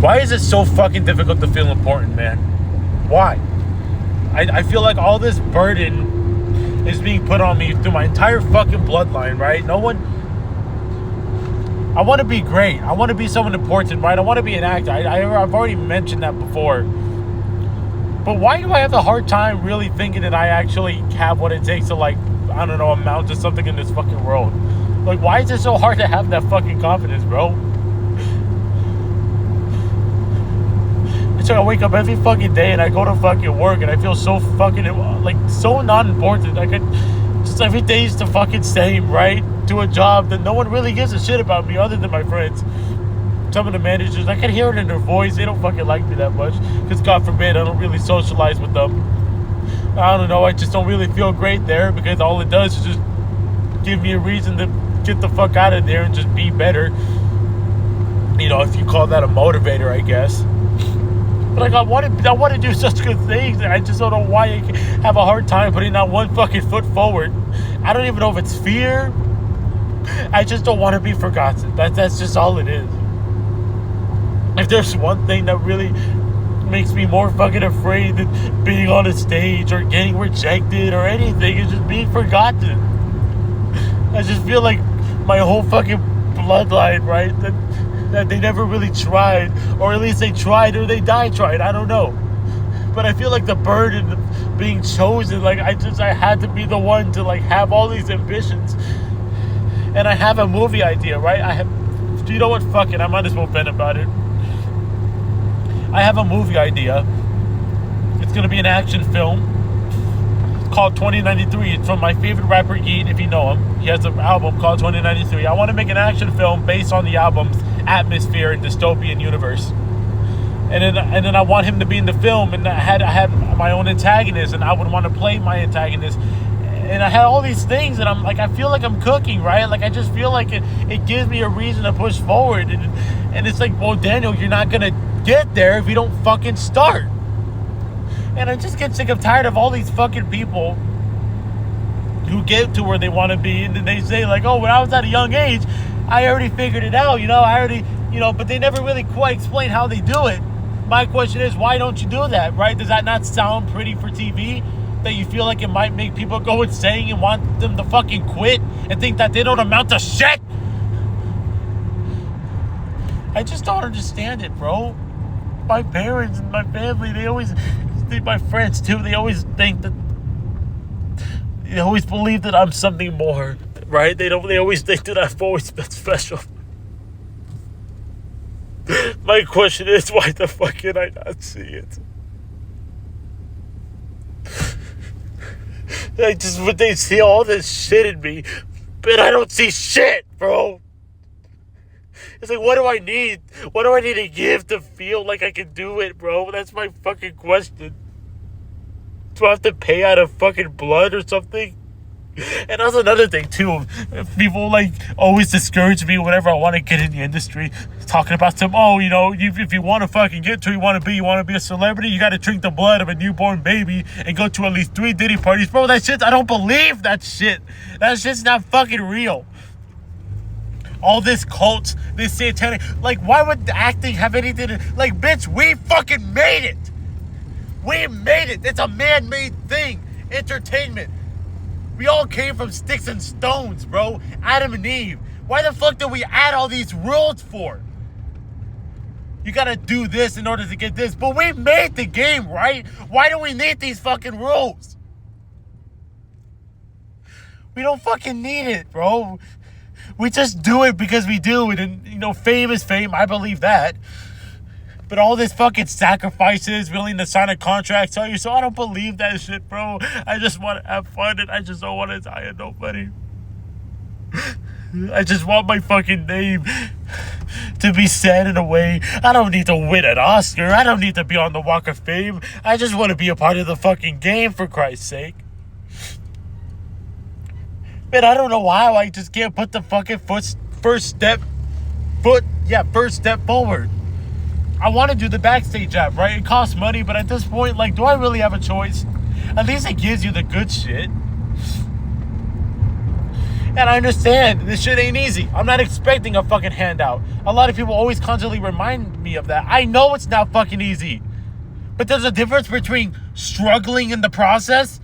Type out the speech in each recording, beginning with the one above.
Why is it so fucking difficult to feel important, man? Why? I feel like all this burden is being put on me through my entire fucking bloodline, right? No one... I want to be great. I want to be someone important, right? I want to be an actor. I've already mentioned that before. But why do I have a hard time really thinking that I actually have what it takes to, like, I don't know, amount to something in this fucking world? Like, why is it so hard to have that fucking confidence, bro? So I wake up every fucking day and I go to fucking work and I feel so fucking, like, so non-important. Like, just every day is the fucking same, right? To a job that no one really gives a shit about me other than my friends. Some of the managers, I can hear it in their voice. They don't fucking like me that much. Because, God forbid, I don't really socialize with them. I don't know, I just don't really feel great there because all it does is just give me a reason to get the fuck out of there and just be better. You know, if you call that a motivator, I guess. But like, I want to do such good things, and I just don't know why I have a hard time putting that one fucking foot forward. I don't even know if it's fear. I just don't want to be forgotten. That's just all it is. If there's one thing that really makes me more fucking afraid than being on a stage or getting rejected or anything, it's just being forgotten. I just feel like my whole fucking bloodline, right? That they never really tried, or at least they tried, or they died trying. I don't know. But I feel like the burden of being chosen, like I had to be the one to like have all these ambitions. And I have a movie idea, right? Do you know what? Fuck it. I might as well vent about it. I have a movie idea. It's gonna be an action film called 2093. It's from my favorite rapper Yeet, if you know him. He has an album called 2093. I want to make an action film based on the album's atmosphere and dystopian universe. And then I want him to be in the film, and I had my own antagonist, and I would want to play my antagonist. And I had all these things, and I'm like, I feel like I'm cooking, right? Like, I just feel like it gives me a reason to push forward. And it's like, well, Daniel, you're not going to get there if you don't fucking start. And I just get sick of tired of all these fucking people who get to where they want to be, and then they say, like, oh, when I was at a young age, I already figured it out, but they never really quite explain how they do it. My question is, why don't you do that, right? Does that not sound pretty for TV? That you feel like it might make people go insane and want them to fucking quit and think that they don't amount to shit? I just don't understand it, bro. My parents and my family, my friends too, they always think that, they always believe that I'm something more, right? They always think that I've always been special. My question is, why the fuck can I not see it? When they see all this shit in me, but I don't see shit, bro. It's like, what do I need? What do I need to give to feel like I can do it, bro? That's my fucking question. Do I have to pay out of fucking blood or something? And that's another thing, too. People, like, always discourage me whenever I want to get in the industry. Talking about some, if you want to fucking get to where you want to be a celebrity, you got to drink the blood of a newborn baby and go to at least 3 Diddy parties. Bro, that shit, I don't believe that shit. That shit's not fucking real. All this cult, this satanic, like, why would acting have anything to, like, bitch, we fucking made it. We made it. It's a man-made thing. Entertainment. We all came from sticks and stones, bro. Adam and Eve. Why the fuck did we add all these rules for? You gotta do this in order to get this. But we made the game, right? Why do we need these fucking rules? We don't fucking need it, bro. We just do it because we do it. And, fame is fame. I believe that. But all this fucking sacrifices, willing to sign a contract, tell you so, I don't believe that shit, bro. I just want to have fun, and I just don't want to die of nobody. I just want my fucking name to be said in a way. I don't need to win an Oscar. I don't need to be on the Walk of Fame. I just want to be a part of the fucking game, for Christ's sake. Man, I don't know why I just can't put the fucking first step forward. I want to do the Backstage app, right? It costs money, but at this point, like, do I really have a choice? At least it gives you the good shit. And I understand this shit ain't easy. I'm not expecting a fucking handout. A lot of people always constantly remind me of that. I know it's not fucking easy. But there's a difference between struggling in the process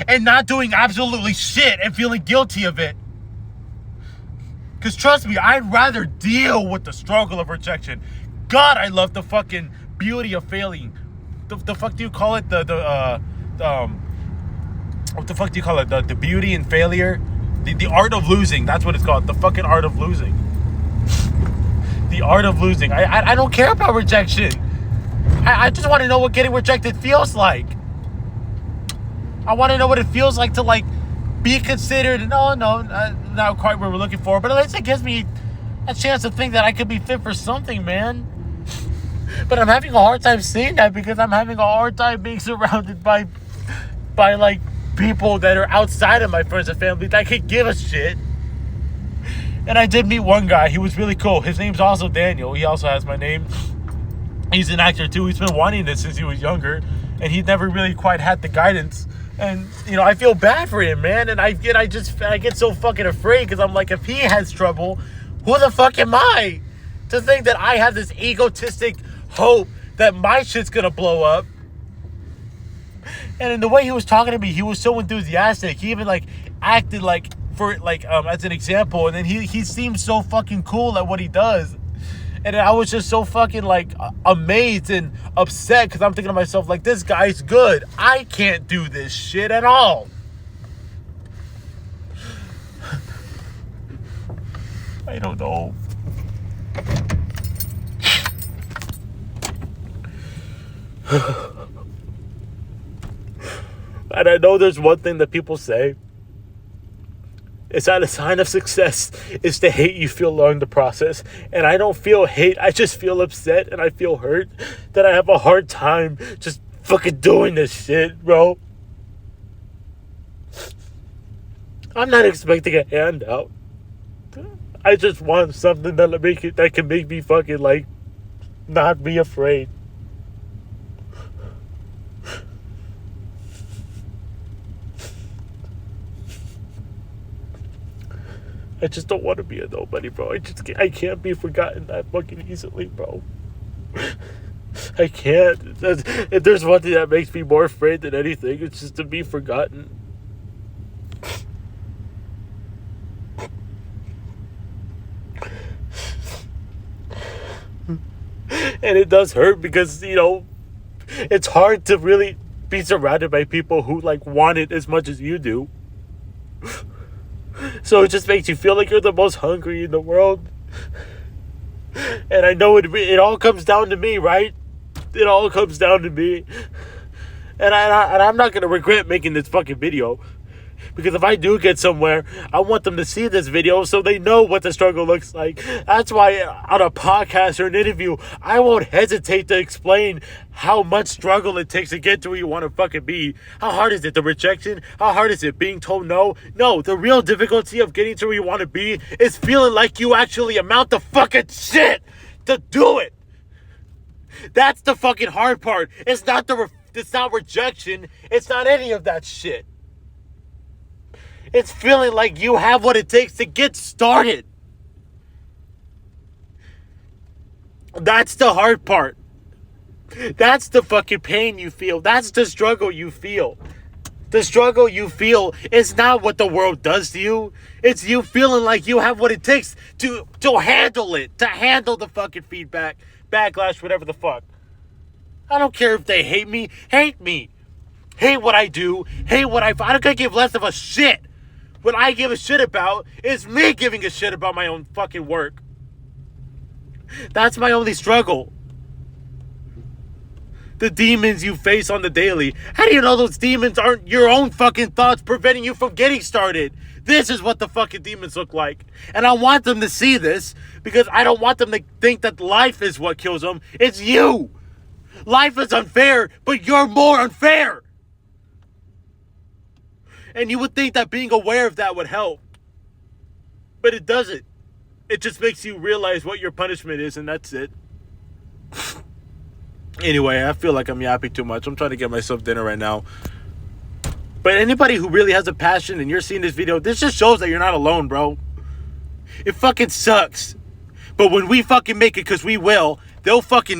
and not doing absolutely shit and feeling guilty of it. Because trust me, I'd rather deal with the struggle of rejection. God, I love the fucking beauty of failing. The fuck do you call it? What the fuck do you call it? The beauty in failure? The art of losing. That's what it's called. The fucking art of losing. The art of losing. I don't care about rejection. I just want to know what getting rejected feels like. I want to know what it feels like to, like, be considered. No, not quite what we're looking for, but at least it gives me a chance to think that I could be fit for something, man. But I'm having a hard time seeing that because I'm having a hard time being surrounded by like people that are outside of my friends and family that could give a shit. And I did meet one guy. He was really cool. His name's also Daniel. He also has my name. He's an actor too. He's been wanting this since he was younger, and he never really quite had the guidance. And, you know, I feel bad for him, man. And I get so fucking afraid because I'm like, if he has trouble, who the fuck am I to think that I have this egotistic hope that my shit's gonna blow up? And in the way he was talking to me, he was so enthusiastic. He even, like, acted like for, like, as an example. And then he seemed so fucking cool at what he does. And I was just so fucking, like, amazed and upset because I'm thinking to myself, like, this guy's good. I can't do this shit at all. I don't know. And I know there's one thing that people say. It's not a sign of success is to hate you feel along the process. And I don't feel hate. I just feel upset and I feel hurt that I have a hard time just fucking doing this shit, bro. I'm not expecting a handout. I just want something that can make me fucking, like, not be afraid. I just don't want to be a nobody, bro. I can't be forgotten that fucking easily, bro. I can't. If there's one thing that makes me more afraid than anything, it's just to be forgotten. And it does hurt because, you know, it's hard to really be surrounded by people who, like, want it as much as you do. So it just makes you feel like you're the most hungry in the world. And I know it all comes down to me, right? It all comes down to me. And I'm not going to regret making this fucking video. Because if I do get somewhere, I want them to see this video so they know what the struggle looks like. That's why on a podcast or an interview, I won't hesitate to explain how much struggle it takes to get to where you want to fucking be. How hard is it, the rejection? How hard is it being told no? No, the real difficulty of getting to where you want to be is feeling like you actually amount to fucking shit to do it. That's the fucking hard part. It's not rejection. It's not any of that shit. It's feeling like you have what it takes to get started. That's the hard part. That's the fucking pain you feel. That's the struggle you feel. The struggle you feel is not what the world does to you. It's you feeling like you have what it takes to handle it. To handle the fucking feedback, backlash, whatever the fuck. I don't care if they hate me. Hate me. Hate what I do. Hate what I don't give less of a shit. What I give a shit about is me giving a shit about my own fucking work. That's my only struggle. The demons you face on the daily. How do you know those demons aren't your own fucking thoughts preventing you from getting started? This is what the fucking demons look like. And I want them to see this because I don't want them to think that life is what kills them. It's you. Life is unfair, but you're more unfair. And you would think that being aware of that would help. But it doesn't. It just makes you realize what your punishment is, and that's it. Anyway, I feel like I'm yapping too much. I'm trying to get myself dinner right now. But anybody who really has a passion and you're seeing this video, this just shows that you're not alone, bro. It fucking sucks. But when we fucking make it, because we will, they'll fucking